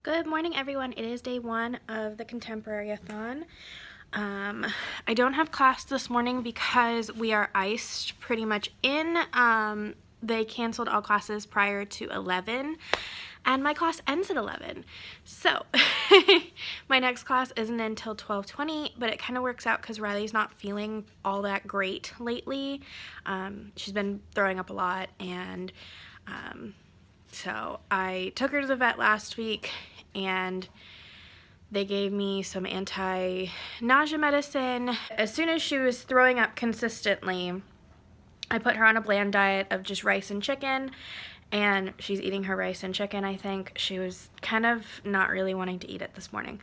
Good morning, everyone. It is day one of the Contemporary-A-Thon. I don't have class this morning because we are iced pretty much in. They canceled all classes prior to 11, and my class ends at 11. So my next class isn't until 12:20, but it kind of works out because Riley's not feeling all that great lately. She's been throwing up a lot, and so I took her to the vet last week, and they gave me some anti-nausea medicine. As soon as she was throwing up consistently, I put her on a bland diet of just rice and chicken, and she's eating her rice and chicken, I think. She was kind of not really wanting to eat it this morning.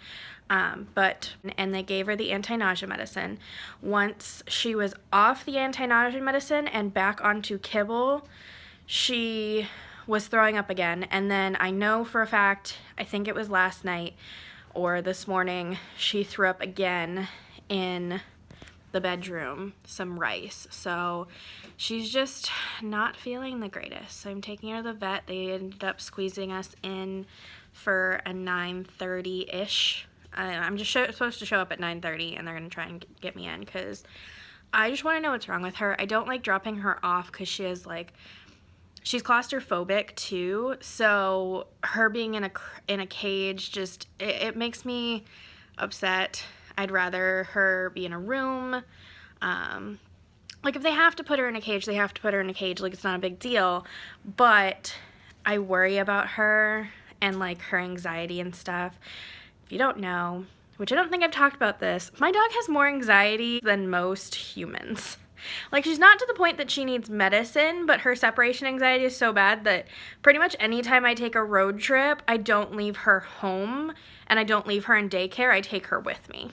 And they gave her the anti-nausea medicine. Once she was off the anti-nausea medicine and back onto kibble, she was throwing up again. And then I know for a fact, I think it was last night or this morning, she threw up again in the bedroom, some rice. So she's just not feeling the greatest. So I'm taking her to the vet. They ended up squeezing us in for a 9:30-ish. I'm just supposed to show up at 9:30, and they're going to try and get me in because I just want to know what's wrong with her. I don't like dropping her off because she's claustrophobic too, so her being in a cage just it makes me upset. I'd rather her be in a room. Like, if they have to put her in a cage, they have to put her in a cage. Like, it's not a big deal, but I worry about her and like her anxiety and stuff. If you don't know, which I don't think I've talked about this, my dog has more anxiety than most humans. Like, she's not to the point that she needs medicine, but her separation anxiety is so bad that pretty much anytime I take a road trip, I don't leave her home, and I don't leave her in daycare. I take her with me.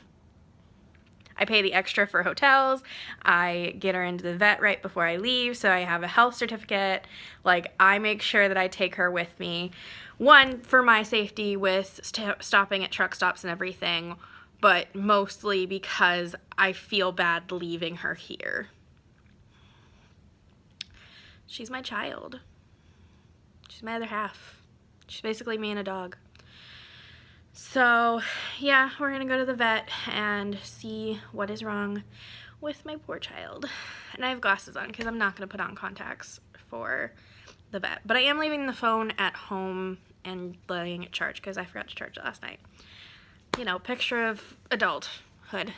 I pay the extra for hotels. I get her into the vet right before I leave, so I have a health certificate. Like, I make sure that I take her with me. One, for my safety with stopping at truck stops and everything, but mostly because I feel bad leaving her here. She's my child. She's my other half. She's basically me and a dog. So, yeah, we're gonna go to the vet and see what is wrong with my poor child. And I have glasses on because I'm not gonna put on contacts for the vet. But I am leaving the phone at home and letting it charge because I forgot to charge it last night. You know, picture of adulthood.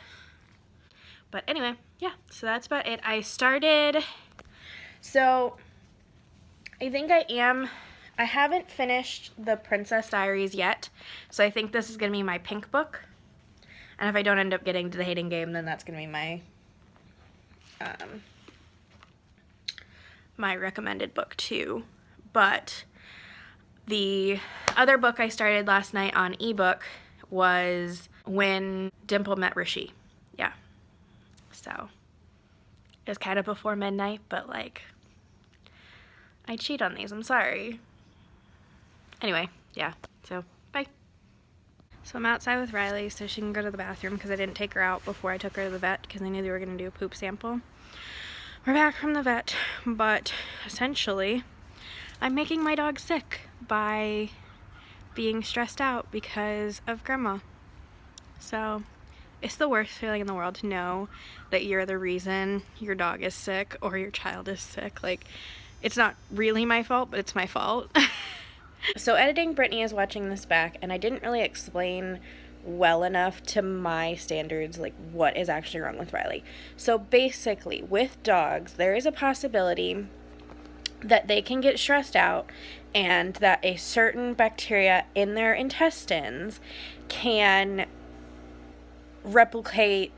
But anyway, yeah, so that's about it. So I think I haven't finished the Princess Diaries yet, so I think this is going to be my pink book. And if I don't end up getting to the hating game, then that's going to be my recommended book too. But the other book I started last night on ebook was When Dimple Met Rishi. Yeah. So it was kind of before midnight, but like, I cheat on these. I'm sorry. Anyway, yeah. So, bye. So I'm outside with Riley so she can go to the bathroom because I didn't take her out before I took her to the vet because I knew they were going to do a poop sample. We're back from the vet, but essentially I'm making my dog sick by being stressed out because of grandma. So it's the worst feeling in the world to know that you're the reason your dog is sick or your child is sick. Like, it's not really my fault, but it's my fault. So editing, Brittany is watching this back, and I didn't really explain well enough to my standards, like, what is actually wrong with Riley. So basically, with dogs, there is a possibility that they can get stressed out and that a certain bacteria in their intestines can replicate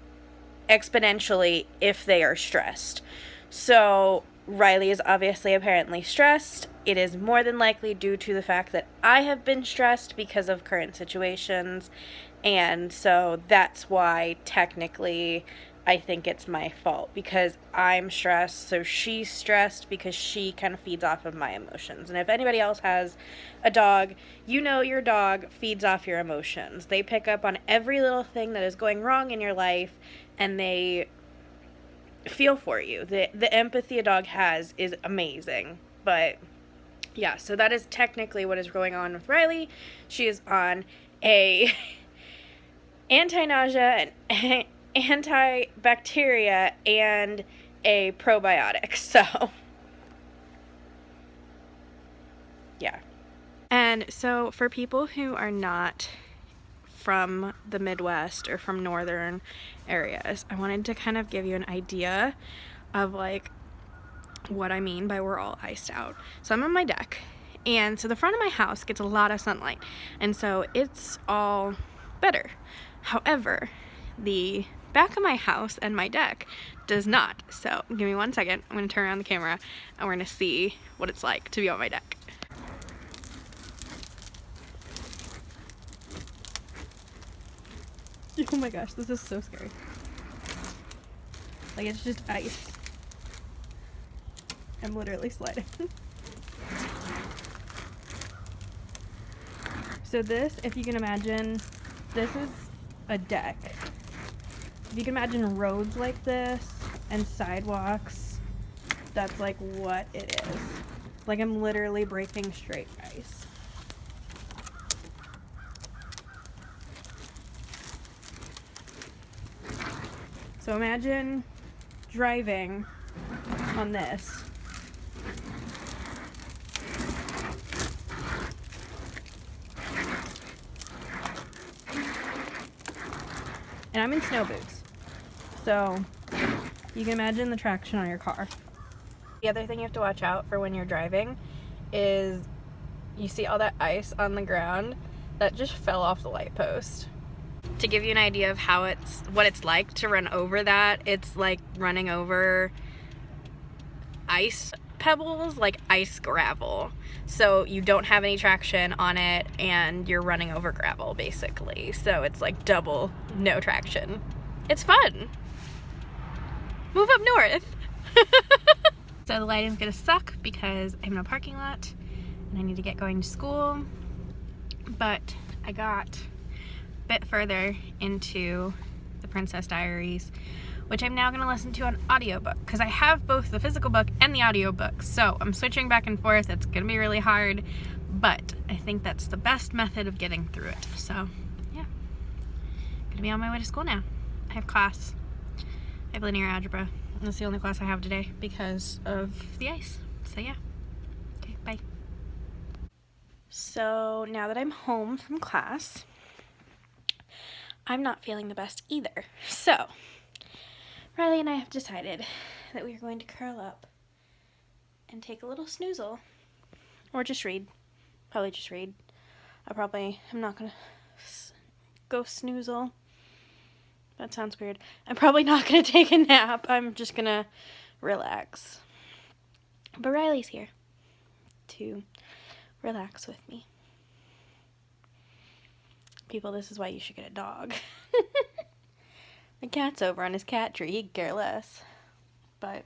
exponentially if they are stressed. So Riley is obviously apparently stressed. It is more than likely due to the fact that I have been stressed because of current situations, and so that's why technically I think it's my fault, because I'm stressed, so she's stressed because she kind of feeds off of my emotions. And if anybody else has a dog, you know your dog feeds off your emotions. They pick up on every little thing that is going wrong in your life, and they feel for you. The empathy a dog has is amazing, but yeah, so that is technically what is going on with Riley. She is on a anti-nausea and antibacteria and a probiotic. So yeah. And so for people who are not from the Midwest or from northern areas, I wanted to kind of give you an idea of like what I mean by we're all iced out. So I'm on my deck, and so the front of my house gets a lot of sunlight, and so it's all better. However, the back of my house and my deck does not. So give me 1 second. I'm going to turn around the camera and we're going to see what it's like to be on my deck. Oh my gosh, this is so scary. Like, it's just ice. I'm literally sliding. So this, if you can imagine, this is a deck. If you can imagine roads like this and sidewalks, that's like what it is. Like, I'm literally breaking straight ice. So imagine driving on this. And I'm in snow boots. So you can imagine the traction on your car. The other thing you have to watch out for when you're driving is you see all that ice on the ground that just fell off the light post. To give you an idea of what it's like to run over that, it's like running over ice pebbles, like ice gravel. So you don't have any traction on it and you're running over gravel basically. So it's like double no traction. It's fun. Move up north. So the lighting's gonna suck because I'm in a parking lot and I need to get going to school. But I got a bit further into the Princess Diaries, which I'm now gonna listen to on audiobook because I have both the physical book and the audiobook. So I'm switching back and forth. It's gonna be really hard, but I think that's the best method of getting through it. So yeah, gonna be on my way to school now. I have class. I have linear algebra. That's the only class I have today because of the ice. So yeah. Okay, bye. So now that I'm home from class, I'm not feeling the best either. So Riley and I have decided that we are going to curl up and take a little snoozle. Or just read. Probably just read. I'm not gonna go snoozle. That sounds weird. I'm probably not gonna take a nap. I'm just gonna relax. But Riley's here to relax with me. People, this is why you should get a dog. The cat's over on his cat tree. He'd care less. But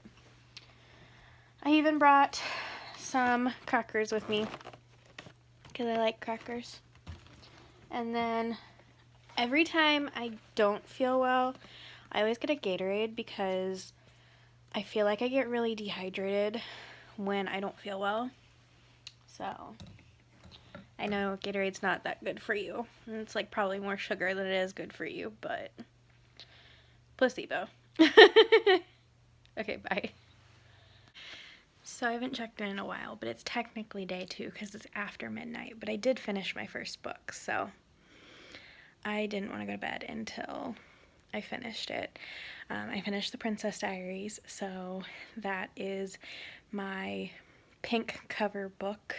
I even brought some crackers with me because I like crackers. And then every time I don't feel well, I always get a Gatorade because I feel like I get really dehydrated when I don't feel well. So I know Gatorade's not that good for you. And it's like probably more sugar than it is good for you, but placebo. Okay, bye. So I haven't checked in a while, but it's technically day 2 because it's after midnight. But I did finish my first book, so I didn't want to go to bed until I finished it. I finished the Princess Diaries, so that is my pink cover book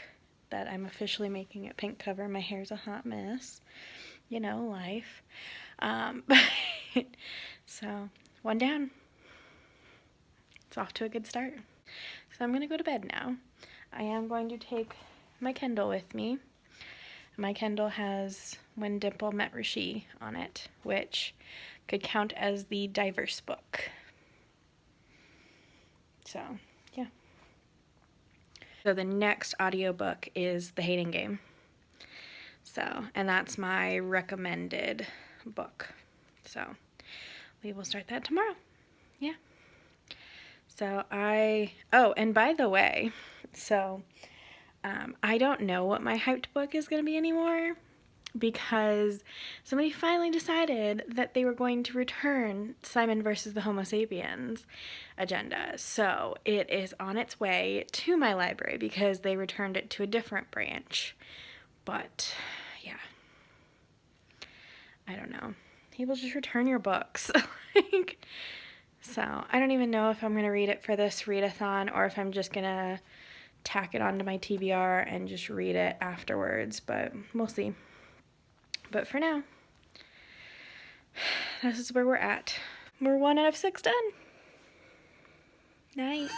that I'm officially making it pink cover. My hair's a hot mess. You know, life. So, one down. It's off to a good start. So I'm going to go to bed now. I am going to take my Kindle with me. My Kindle has When Dimple Met Rishi on it, which could count as the diverse book. So, yeah. So the next audiobook is The Hating Game. So, and that's my recommended book. So, we will start that tomorrow. Yeah. So oh, and by the way, so I don't know what my hyped book is going to be anymore, because somebody finally decided that they were going to return Simon versus the Homo sapiens agenda. So it is on its way to my library because they returned it to a different branch. But yeah, I don't know. People just return your books. So I don't even know if I'm going to read it for this readathon or if I'm just going to tack it onto my TBR and just read it afterwards, but we'll see. But for now, this is where we're at. We're 1 out of 6 done. Night.